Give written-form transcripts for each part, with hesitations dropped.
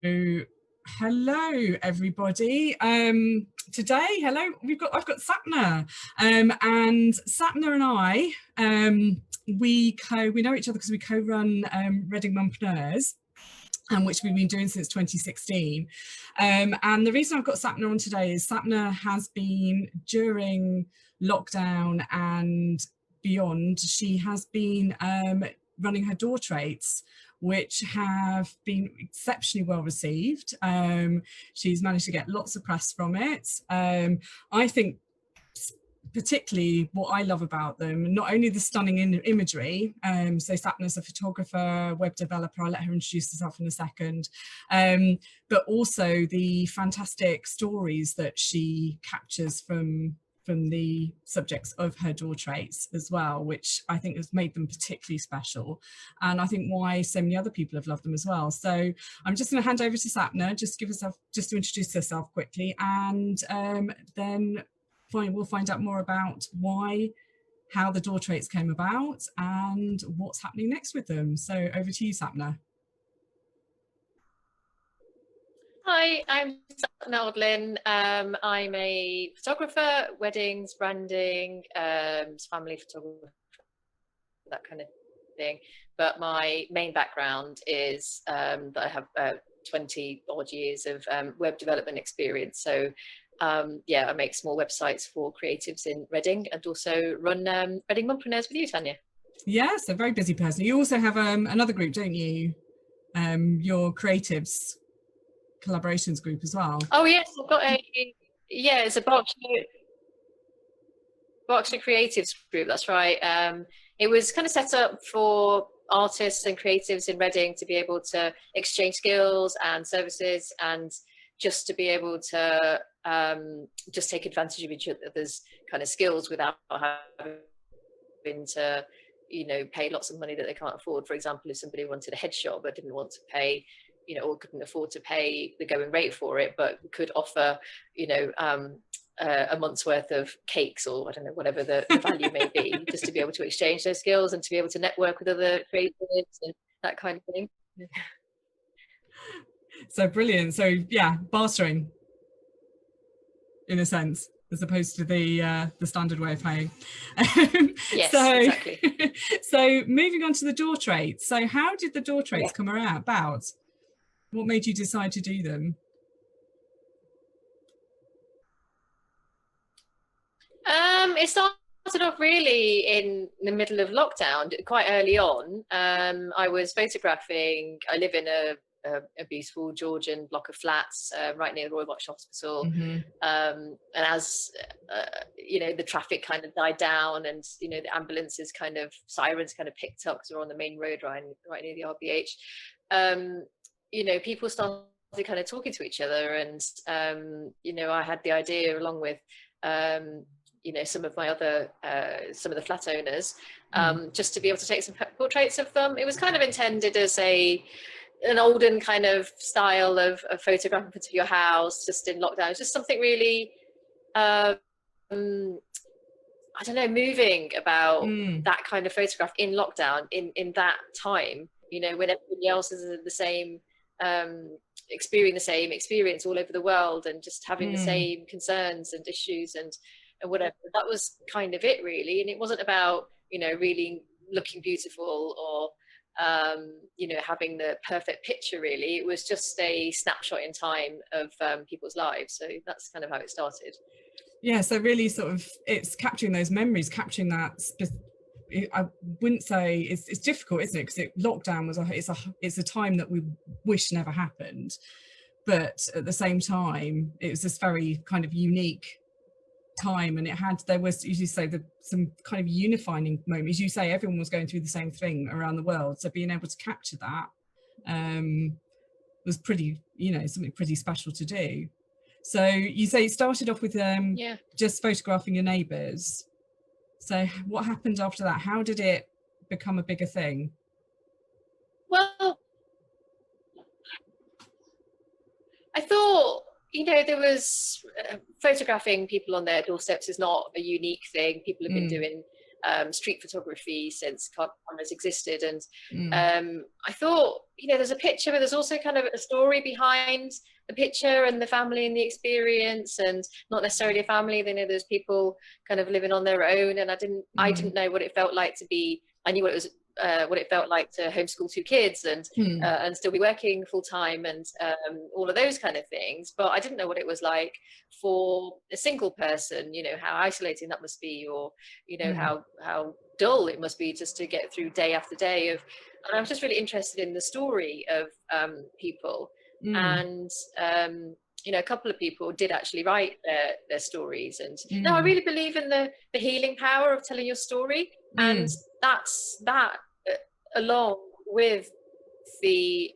So, hello everybody. Today, I've got Sapna, and Sapna and I, we know each other because we co-run Reading Mumpreneurs, which we've been doing since 2016. And the reason I've got Sapna on today is Sapna has been, during lockdown and beyond, she has been running her Doortraits, which have been exceptionally well received. She's managed to get lots of press from it. I think particularly what I love about them, not only the stunning imagery, so Sapna's a photographer, web developer, I'll let her introduce herself in a second, but also the fantastic stories that she captures from the subjects of her Doortraits as well, which I think has made them particularly special, and I think why so many other people have loved them as well. So I'm just going to hand over to Sapna, just to introduce herself quickly, and then we'll find out more about how the Doortraits came about and what's happening next with them. So over to you, Sapna. Hi, I'm Sapna Odlin. I'm a photographer, weddings, branding, family photographer, that kind of thing. But my main background is that I have 20 odd years of web development experience. So yeah, I make small websites for creatives in Reading and also run Reading Mumpreneurs with you, Tanya. Yes, a very busy person. You also have another group, don't you? Your creatives collaborations group as well. Oh yes, I've got it's a Berkshire Creatives group, that's right. It was kind of set up for artists and creatives in Reading to be able to exchange skills and services, and just to be able to just take advantage of each other's kind of skills without having to, pay lots of money that they can't afford. For example, if somebody wanted a headshot but didn't want to pay, or couldn't afford to pay the going rate for it, but could offer, a month's worth of cakes, or I don't know, whatever the value may be, just to be able to exchange those skills and to be able to network with other creatives and that kind of thing. So brilliant. So yeah, bartering in a sense, as opposed to the standard way of paying. Yes, exactly. So moving on to the Doortraits. So how did the Doortraits come about? What made you decide to do them? It started off really in the middle of lockdown, quite early on. I was photographing. I live in a beautiful Georgian block of flats right near the Royal Berkshire Hospital. Mm-hmm. And as the traffic kind of died down, and the ambulances sirens kind of picked up, because we're on the main road right near the RBH. People started kind of talking to each other, and I had the idea, along with some of my other some of the flat owners, just to be able to take some portraits of them. It was kind of intended as an olden kind of style of photographing for your house just in lockdown. It's just something really I don't know, moving about that kind of photograph in lockdown, in that time, when everybody else is the same, experiencing the same experience all over the world, and just having the same concerns and issues and whatever. That was kind of it, really. And it wasn't about really looking beautiful or having the perfect picture, really. It was just a snapshot in time of people's lives. So that's kind of how it started. Yeah, so really sort of it's capturing those memories, capturing that. I wouldn't say it's difficult, isn't it? Because lockdown was it's a time that we wish never happened, but at the same time it was this very kind of unique time, and there was, as you say, some kind of unifying moment. As you say, everyone was going through the same thing around the world, so being able to capture that was pretty, something pretty special to do. So you say it started off with just photographing your neighbours. So what happened after that? How did it become a bigger thing? Well, I thought, there was photographing people on their doorsteps is not a unique thing. People have been doing street photography since cameras existed. And Mm. I thought, there's a picture, but there's also kind of a story behind the picture and the family and the experience, and not necessarily a family. There's people kind of living on their own, and I didn't know what it felt like to be. I knew what it felt like to homeschool 2 kids and still be working full time, and all of those kind of things. But I didn't know what it was like for a single person, how isolating that must be, or how dull it must be just to get through day after day of. And I was just really interested in the story of people. And a couple of people did actually write their stories. And no, I really believe in the healing power of telling your story. And that's that, along with the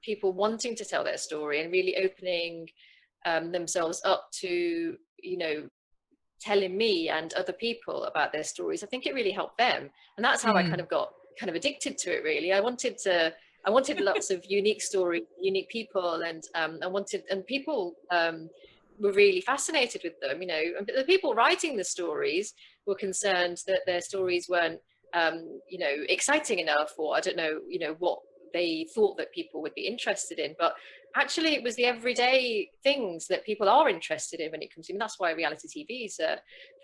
people wanting to tell their story and really opening themselves up to, telling me and other people about their stories. I think it really helped them. And that's how I kind of got addicted to it, really. I wanted lots of unique stories, unique people, and people were really fascinated with them, and the people writing the stories were concerned that their stories weren't, exciting enough, or I don't know, what they thought that people would be interested in. But actually, it was the everyday things that people are interested in when it comes to, and that's why reality TV is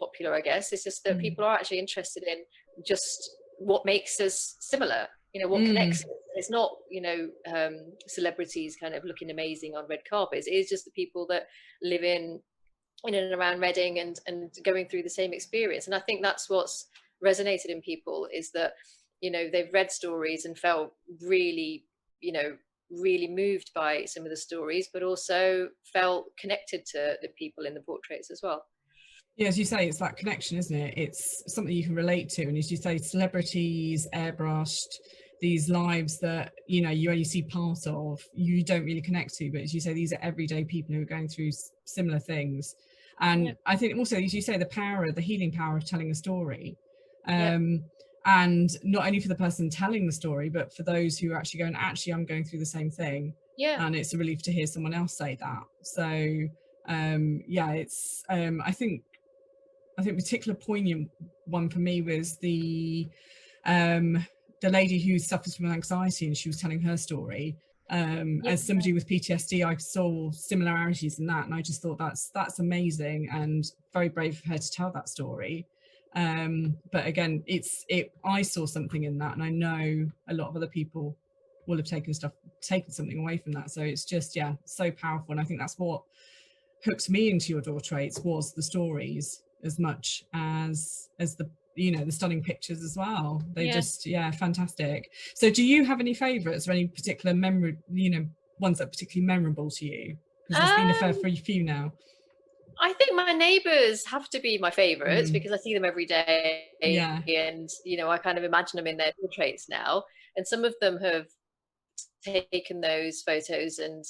popular, I guess. It's just that people are actually interested in just what makes us similar, what connects us. It's not, celebrities kind of looking amazing on red carpets. It is just the people that live in and around Reading and going through the same experience. And I think that's what's resonated in people, is that, they've read stories and felt really, really moved by some of the stories, but also felt connected to the people in the portraits as well. Yeah, as you say, it's that connection, isn't it? It's something you can relate to. And as you say, celebrities, airbrushed, these lives that, you only see part of, you don't really connect to. But as you say, these are everyday people who are going through similar things. And I think also, as you say, the healing power of telling a story. And not only for the person telling the story, but for those who are actually going, I'm going through the same thing. Yeah. And it's a relief to hear someone else say that. So, it's, I think a particular poignant one for me was the lady who suffers from anxiety, and she was telling her story. As somebody with PTSD, I saw similarities in that, and I just thought that's amazing and very brave of her to tell that story. But again, I saw something in that, and I know a lot of other people will have taken something away from that. So it's just, so powerful. And I think that's what hooked me into your Doortraits, was the stories as much as the the stunning pictures as well. They just fantastic. So do you have any favorites, or any particular ones that are particularly memorable to you? Because there's been a fair few now. I think my neighbours have to be my favourites because I see them every day, and I kind of imagine them in their portraits now. And some of them have taken those photos and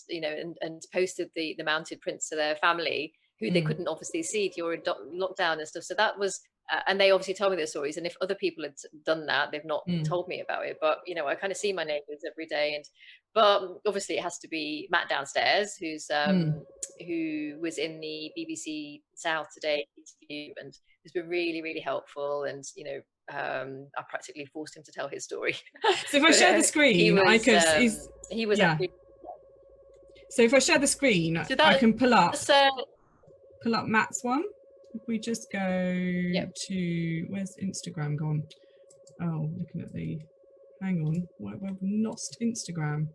and posted the mounted prints to their family, who they couldn't obviously see during lockdown and stuff. So that was, and they obviously told me their stories. And if other people had done that, they've not told me about it. But I kind of see my neighbours every day, but obviously it has to be Matt downstairs, who was in the BBC South Today interview, and has been really, really helpful. And I practically forced him to tell his story. So if I share the screen, he was so if I share the screen, I can pull up Matt's one. If we just go to, where's Instagram gone? Oh, looking at hang on, we've lost Instagram.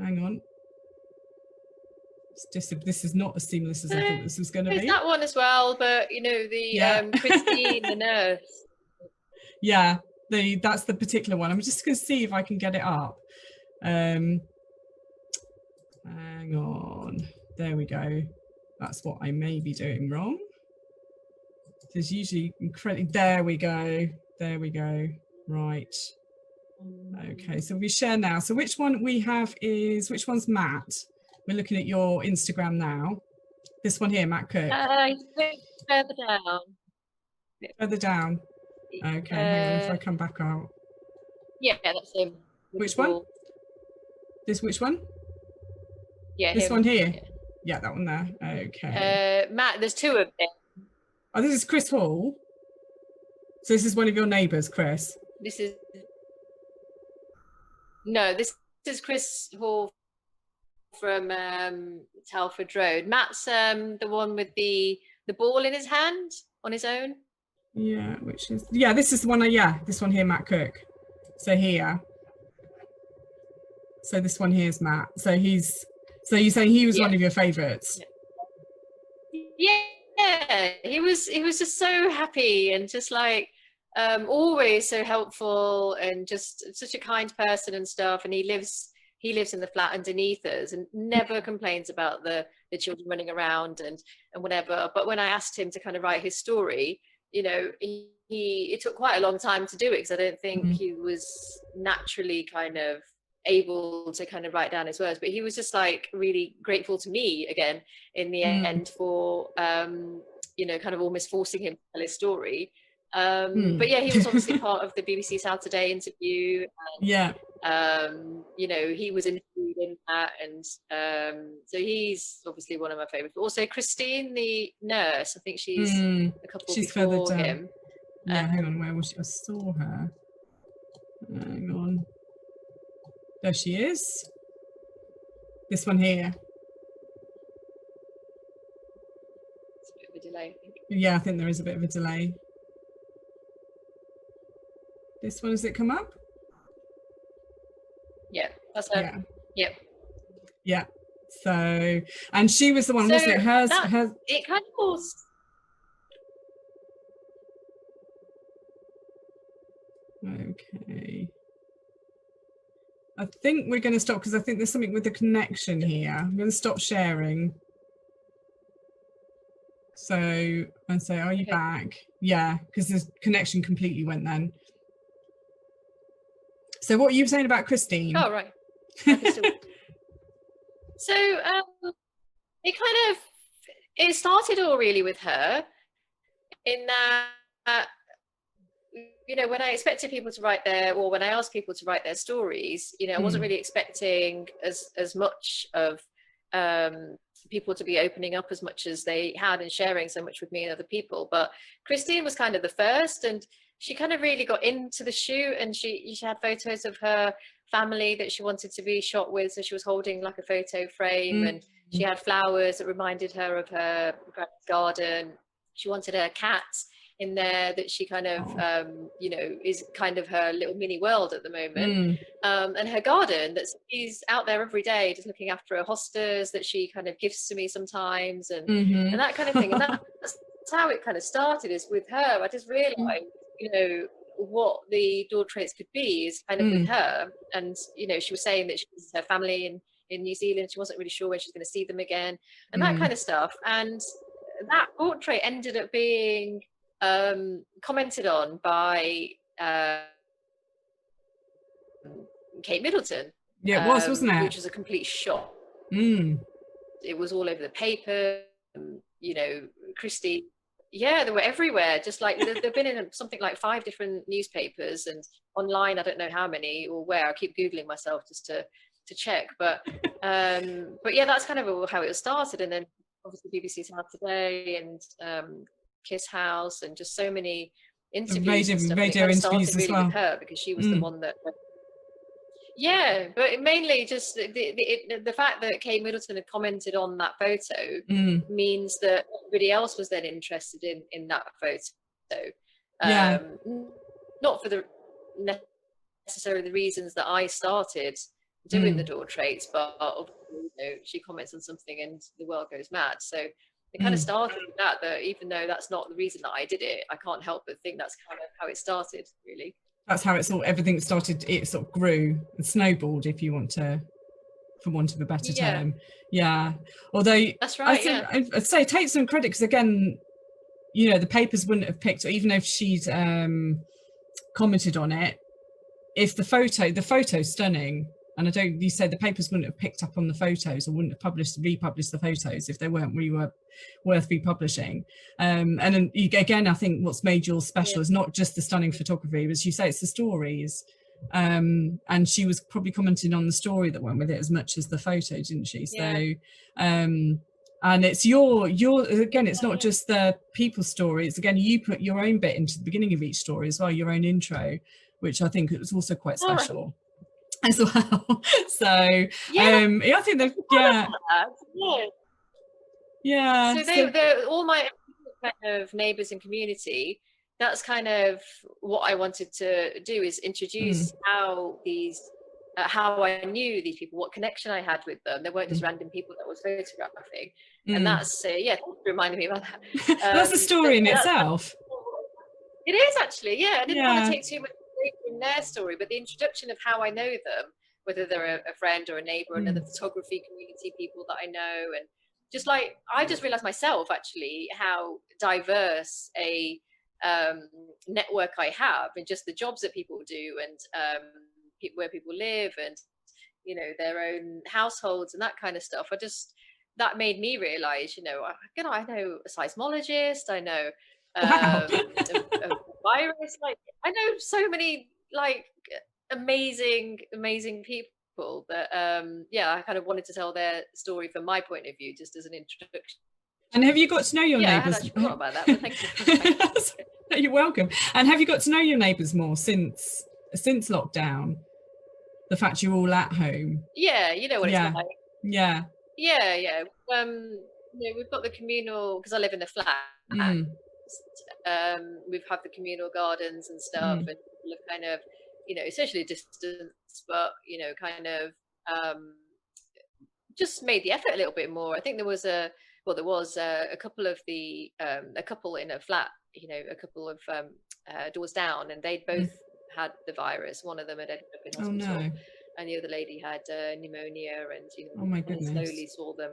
Hang on. This is not as seamless as I thought this was going to be. There's that one as well, but Christine, the nurse. Yeah, that's the particular one. I'm just going to see if I can get it up. Hang on. There we go. That's what I may be doing wrong. There's usually incredibly. There we go. Right. Okay, so we share now. So which one we have is, which one's Matt? We're looking at your Instagram now. This one here, Matt Cook. Further down. Further down. Okay, hang on, if I come back out. Yeah, that's him. Which one? Which one? Yeah, this one here. Yeah, that one there. Okay. Matt, there's two of them. Oh, this is Chris Hall. So this is one of your neighbours, Chris? This is Chris Hall from Telford Road. Matt's the one with the ball in his hand on his own. Yeah, which is, this is the one, this one here, Matt Cook. So here. So this one here is Matt. So you're saying he was one of your favourites? Yeah, he was just so happy and just like always so helpful and just such a kind person and stuff. And he lives in the flat underneath us and never complains about the children running around and whatever. But when I asked him to kind of write his story, you know, it took quite a long time to do it because I don't think he was naturally kind of able to kind of write down his words, but he was just like really grateful to me again in the end for you know, kind of almost forcing him to tell his story. But yeah, he was obviously part of the BBC Saturday interview and, you know, he was interviewed in that, and so he's obviously one of my favorites. But also Christine, the nurse, I think she's a couple before him. Hang on, where was she? I saw her. Hang on. There she is. This one here. It's a bit of a delay, I think. Yeah, I think there is a bit of a delay. This one, has it come up? Yeah, that's her. Yeah. Yeah. So, and she was the one, wasn't it? Hers. It kind of was. Okay. I think we're going to stop because I think there's something with the connection here. I'm going to stop sharing. So, and say, are you back? Yeah, because the connection completely went then. So what are you saying about Christine? Oh, right. So it started all really with her in that, you know, when I expected people to write when I asked people to write their stories, you know, I wasn't really expecting as much of people to be opening up as much as they had and sharing so much with me and other people. But Christine was kind of the first, and she kind of really got into the shoot, and she had photos of her family that she wanted to be shot with. So she was holding like a photo frame and she had flowers that reminded her of her garden. She wanted her cat in there that she kind of you know, is kind of her little mini world at the moment, and her garden that she's out there every day just looking after her hostas that she kind of gifts to me sometimes, and that kind of thing. And that's how it kind of started, is with her. I just realized, you know, what the Doortraits could be is kind of with her. And you know, she was saying that she was her family in New Zealand, she wasn't really sure when she was going to see them again, and that kind of stuff. And that portrait ended up being commented on by Kate Middleton. Yeah, it was, wasn't it? Which was a complete shock. It was all over the paper. You know, Christy, yeah, they were everywhere. Just like they've been in something like 5 different newspapers, and online, I don't know how many or where. I keep Googling myself just to check. But yeah, that's kind of how it started. And then obviously BBC's Saturday and Kiss House, and just so many interviews and stuff. Radio interviews as well. With her, because she was the one that. Yeah, but mainly just the fact that Kate Middleton had commented on that photo means that everybody else was then interested in that photo. Not for the necessarily the reasons that I started doing the Doortraits, but obviously, you know, she comments on something and the world goes mad. So it kind of started with that even though that's not the reason that I did it, I can't help but think that's kind of how it started, really. That's how everything started. It sort of grew and snowballed, if you want to, for want of a better term. Yeah. Although that's right. I'd say take some credit, because again, you know, the papers wouldn't have picked, even if she'd commented on it. If the photo's stunning, and you said the papers wouldn't have picked up on the photos, or wouldn't have republished the photos if they weren't really worth republishing. And then, again, I think what's made yours special is not just the stunning photography, but as you say, it's the stories. And she was probably commenting on the story that went with it as much as the photo, didn't she? So And it's your again, it's not just the people's story, it's again, you put your own bit into the beginning of each story as well, your own intro, which I think was also quite special as well. So yeah, I think that so they're all my kind of neighbors and community. That's kind of what I wanted to do, is introduce how these how I knew these people, what connection I had with them. They weren't just random people that I was photographing. And that's yeah, reminding me about that. That's a story in itself. It is actually, yeah. I didn't want to take too much from their story, but the introduction of how I know them, whether they're a friend or a neighbor, another photography community people that I know, and just like I just realized myself actually how diverse a network I have, and just the jobs that people do, and where people live, and you know, their own households and that kind of stuff. That made me realize, you know, I know a seismologist, I know Wow. a virus, like I know so many like amazing people that yeah, I kind of wanted to tell their story from my point of view, just as an introduction. And have you got to know your neighbours? I had actually forgot about that, but thank you. You're welcome. And have you got to know your neighbours more since lockdown? The fact you're all at home. Yeah, you know what it's like. Yeah. You know, we've got the communal, because I live in a flat. We've had the communal gardens and stuff, and people have kind of, you know, socially distanced, but you know, kind of just made the effort a little bit more. I think there was a couple of the a couple in a flat, you know, a couple of doors down, and they'd both had the virus. One of them had ended up in hospital, and the other lady had pneumonia, and you know, oh my goodness, slowly saw them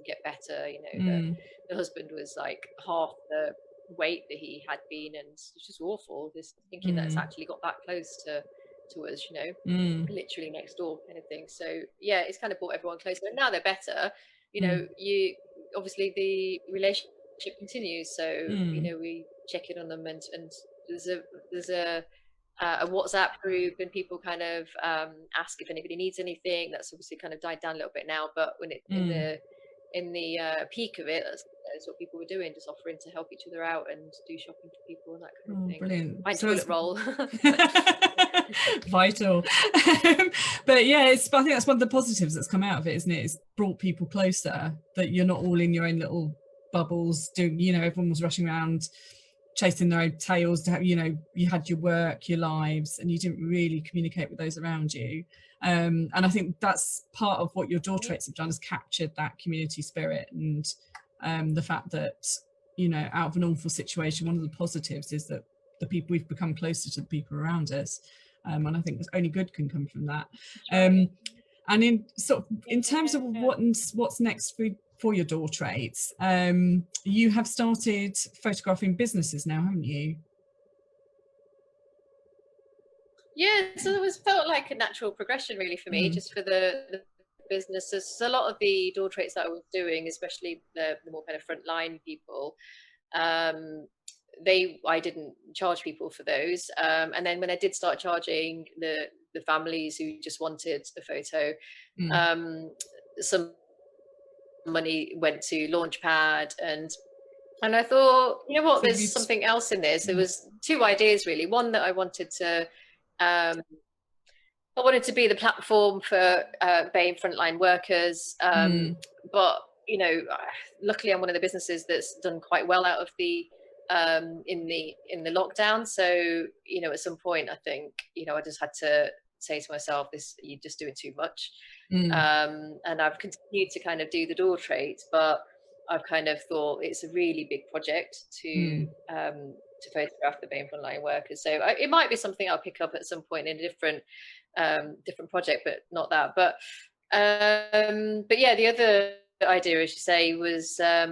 get better. You know, the husband was like half the weight that he had been, and it's just awful. Just thinking that it's actually got that close to us, you know, literally next door kind of thing. So yeah, it's kind of brought everyone closer. And now they're better. You know, you obviously the relationship continues. So you know, we check in on them, and there's a WhatsApp group, and people kind of ask if anybody needs anything. That's obviously kind of died down a little bit now, but when it in the peak of it, that's what people were doing, just offering to help each other out and do shopping for people and that kind of thing. Brilliant. My toilet roll. Vital. But yeah, I think that's one of the positives that's come out of it, isn't it? It's brought people closer, that you're not all in your own little bubbles doing, you know, everyone was rushing around chasing their own tails to have, you know, you had your work, your lives, and you didn't really communicate with those around you. And I think that's part of what your Doortraits have done, has captured that community spirit, and the fact that, you know, out of an awful situation, one of the positives is that the people, we've become closer to the people around us, and I think only good can come from that. And in sort of in terms of what's next for your Doortraits, you have started photographing businesses now, haven't you? Yeah, so it felt like a natural progression really for me, just for the businesses. So a lot of the Doortraits that I was doing, especially the more kind of frontline people, I didn't charge people for those, and then when I did start charging the families who just wanted the photo, some money went to Launchpad, and I thought, you know what, there's something else in this. There was two ideas really. One, that I wanted to be the platform for BAME frontline workers, but you know, luckily I'm one of the businesses that's done quite well out of the in the lockdown. So you know, at some point I think, you know, I just had to say to myself, you're just doing too much. And I've continued to kind of do the Doortraits, but I've kind of thought it's a really big project to photograph the BAME frontline workers. So it might be something I'll pick up at some point in a different project, but not that. But yeah, the other idea, as you say, was I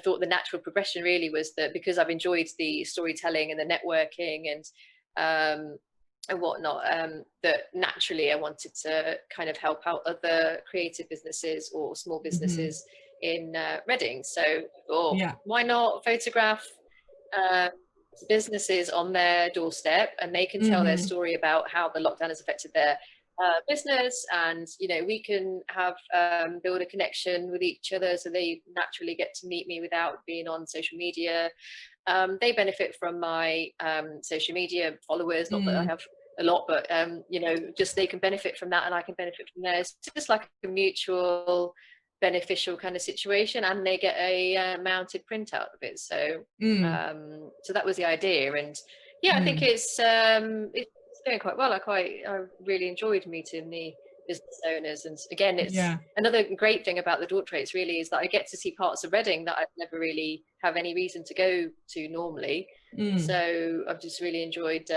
thought the natural progression really was that, because I've enjoyed the storytelling and the networking and whatnot, that naturally I wanted to kind of help out other creative businesses or small businesses in Reading. So why not photograph businesses on their doorstep, and they can tell their story about how the lockdown has affected their business, and we can have build a connection with each other, so they naturally get to meet me without being on social media. They benefit from my social media followers, not that I have a lot, but just they can benefit from that, and I can benefit from theirs. It's just like a mutual beneficial kind of situation, and they get a mounted print out of it. So so that was the idea, and I think it's doing quite well. I really enjoyed meeting the business owners, and again, it's another great thing about the Doortraits really is that I get to see parts of Reading that I'd never really have any reason to go to normally. So I've just really enjoyed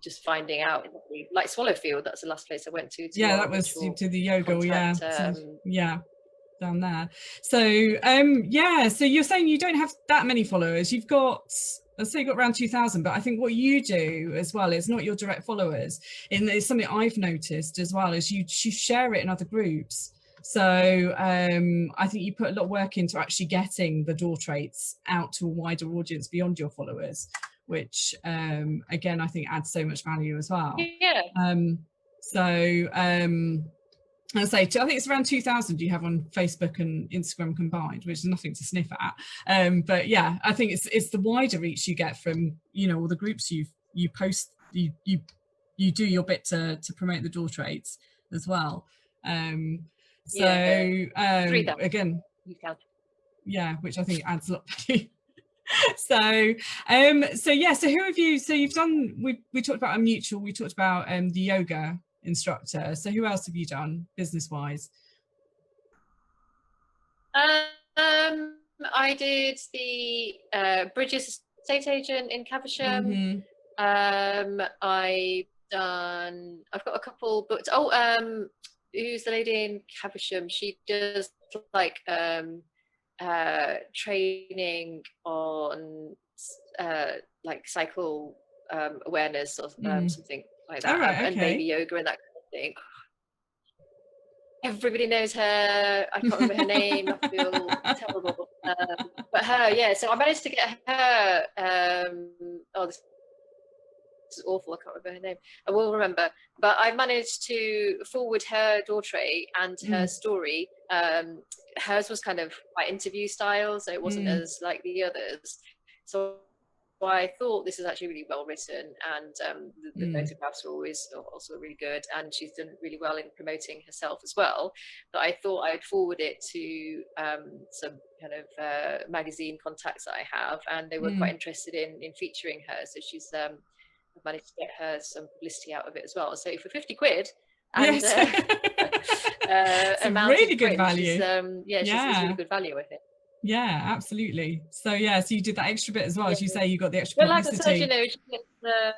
just finding out, like Swallowfield, that's the last place I went to that was to the yoga down there. So so you're saying you don't have that many followers. You've got, I'd say, you've got around 2,000, but I think what you do as well is not your direct followers, and it's something I've noticed as well, is you share it in other groups. So I think you put a lot of work into actually getting the Doortraits out to a wider audience beyond your followers, which again I think adds so much value as well. I say, I think it's around 2,000 you have on Facebook and Instagram combined, which is nothing to sniff at. But yeah, I think it's the wider reach you get from all the groups you post, you do your bit to promote the Doortraits as well. Again, which I think adds a lot of value. So who have you? So you've done. We talked about a mutual. We talked about the yoga instructor. So who else have you done business wise? I did the Bridges estate agent in Caversham. I've got a couple booked. Who's the lady in Caversham? She does like training on like cycle awareness or something like that, and baby yoga and that kind of thing. Everybody knows her. I can't remember her name. I feel terrible. But her, so I managed to get her. This is awful. I can't remember her name. I will remember. But I managed to forward her Doortrait and her story. Hers was kind of my interview style, so it wasn't as like the others. So I thought this is actually really well written, and the photographs are always also really good, and she's done really well in promoting herself as well. But I thought I'd forward it to some kind of magazine contacts that I have, and they were quite interested in featuring her. So she's managed to get her some publicity out of it as well. So for 50 quid, and it's a really good value. She's really good value, I think. Yeah, absolutely. So so you did that extra bit as well, as you say, you got the extra publicity. Like I said,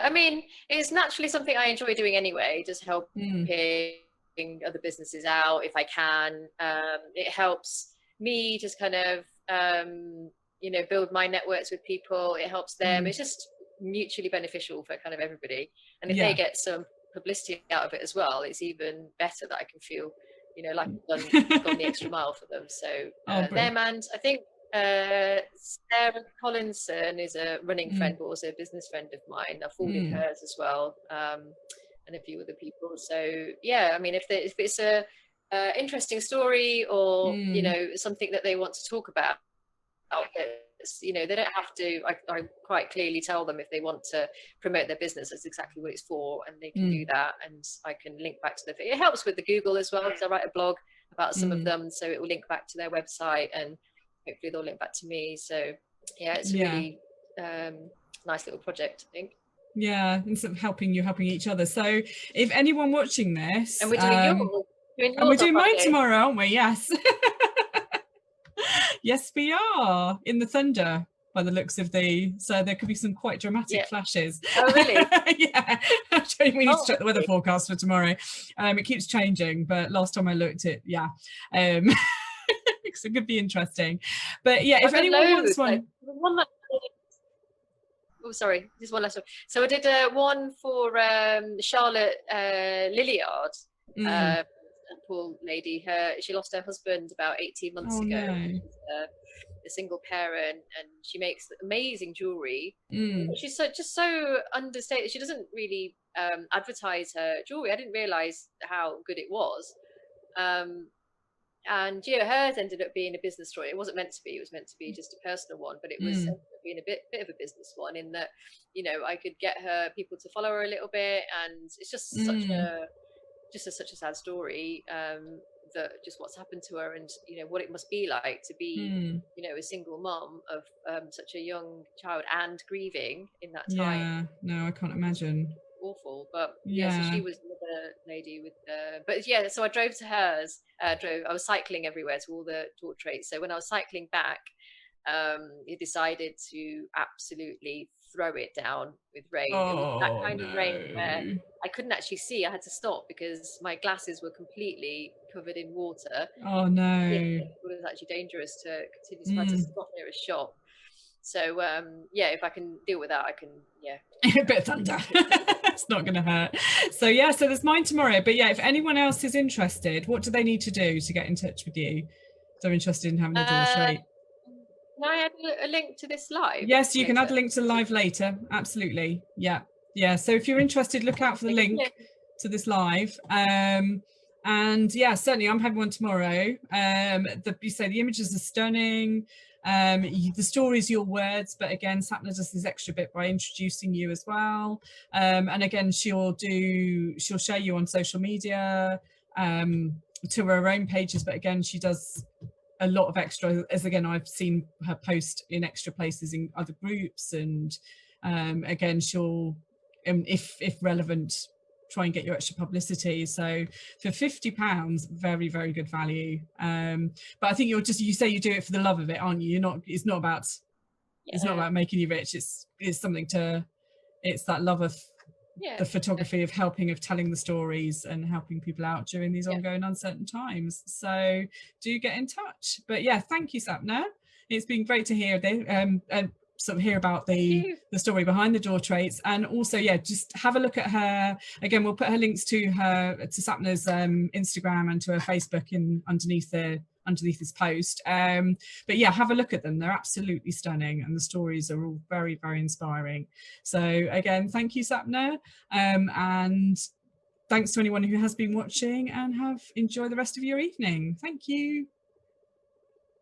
I mean, it's naturally something I enjoy doing anyway, just helping other businesses out if I can. It helps me just kind of build my networks with people. It helps them. It's just mutually beneficial for kind of everybody, and if they get some publicity out of it as well, it's even better that I can feel like I've gone the extra mile for them. So them, and I think Sarah Collinson is a running friend, but also a business friend of mine. I've forwarded hers as well, and a few other people. So I mean, if it's a interesting story, or something that they want to talk about, they don't have to. I quite clearly tell them if they want to promote their business, that's exactly what it's for, and they can do that, and I can link back to the. It helps with the Google as well, because I write a blog about some of them, so it will link back to their website, and hopefully they'll link back to me. So it's a really nice little project, I think. Yeah, and sort of helping each other. So if anyone watching this, and we're doing and we're doing mine tomorrow, aren't we? Yes. Yes, we are in the thunder by the looks of so there could be some quite dramatic flashes. Oh, really? Yeah. We need to check the weather forecast for tomorrow. It keeps changing, but last time I looked it, so it could be interesting. But if anyone wants one. Sorry, just one last one. So I did one for Charlotte Lilliard. Poor lady, she lost her husband about 18 months ago. No. a single parent, and she makes amazing jewelry. Mm. She's just so understated. She doesn't really advertise her jewelry. I didn't realize how good it was. And hers ended up being a business story. It wasn't meant to be. It was meant to be just a personal one, but it was ended up being a bit of a business one, in that, I could get her people to follow her a little bit, and it's just such a sad story, that just what's happened to her, and what it must be like to be a single mom of such a young child and grieving in that time. Yeah, no, I can't imagine. Awful. But so Yeah. she was another lady with but yeah, so I drove to hers. I was cycling everywhere to all the Doortraits. So when I was cycling back, he decided to absolutely throw it down with rain. It was that Oh kind of rain where no. I couldn't actually see. I had to stop because my glasses were completely covered in water. Oh Yeah, no. it was actually dangerous to continue. So I had to stop near a shop. So if I can deal with that, I can. A bit of thunder. It's not going to hurt. So yeah, so there's mine tomorrow. But yeah, if anyone else is interested, what do they need to do to get in touch with you? If they're interested in having a door trait. Can I add a link to this live? Yes, you can add a link to the live later. Absolutely. Yeah. Yeah. So if you're interested, look out for the link to this live. And yeah, certainly I'm having one tomorrow. You say the images are stunning. The story is your words, but again, Sapna does this extra bit by introducing you as well. And again, she'll share you on social media, to her own pages, but again, she does a lot of extra, as again I've seen her post in extra places in other groups, and again she'll if relevant, try and get your extra publicity. So for £50, very, very good value. But I think you say you do it for the love of it, aren't you? It's not about making you rich. It's that love of the photography, of telling the stories and helping people out during these ongoing uncertain times. So do get in touch. But yeah, thank you, Sapna. It's been great to hear and sort of hear about the story behind the Doortraits, and also just have a look at her. Again, we'll put her links to Sapna's Instagram and to her Facebook underneath this post. But yeah, have a look at them. They're absolutely stunning, and the stories are all very, very inspiring. So again, thank you, Sapna, and thanks to anyone who has been watching, and enjoy the rest of your evening. Thank you.